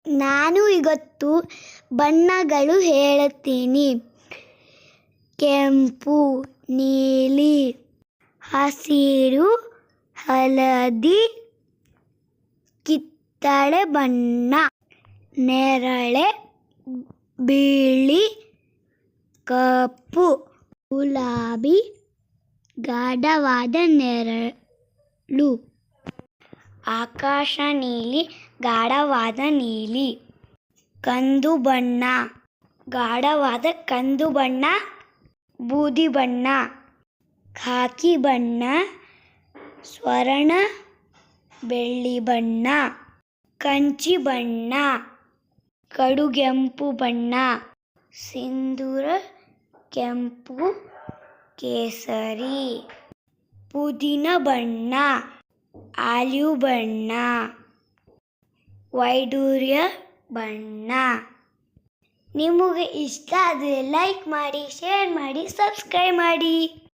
ನಾನು ಇವತ್ತು ಬಣ್ಣಗಳು ಹೇಳುತ್ತೀನಿ. ಕೆಂಪು, ನೀಲಿ, ಹಸಿರು, ಹಳದಿ, ಕಿತ್ತಳೆ ಬಣ್ಣ, ನೇರಳೆ, ಬಿಳಿ, ಕಪ್ಪು, ಗುಲಾಬಿ, ಗಾಢವಾದ ನೆರಳು, ಆಕಾಶ ನೀಲಿ, ಗಾಢವಾದ ನೀಲಿ, ಕಂದು ಬಣ್ಣ, ಗಾಢವಾದ ಕಂದು ಬಣ್ಣ, ಬೂದಿ ಬಣ್ಣ, ಖಾಕಿ ಬಣ್ಣ, ಸ್ವರ್ಣ ಬೆಳ್ಳಿ ಬಣ್ಣ, ಕಂಚಿ ಬಣ್ಣ, ಕಡುಗೆಂಪು ಬಣ್ಣ, ಸಿಂಧೂರ ಕೆಂಪು, ಕೇಸರಿ, ಪುದೀನ ಬಣ್ಣ, ಆಲಿವ್ ಬಣ್ಣ, ವೈಡೂರ್ಯ ಬಣ್ಣ. ನಿಮಗೆ ಇಷ್ಟ ಆದರೆ ಲೈಕ್ ಮಾಡಿ, ಶೇರ್ ಮಾಡಿ, ಸಬ್ಸ್ಕ್ರೈಬ್ ಮಾಡಿ.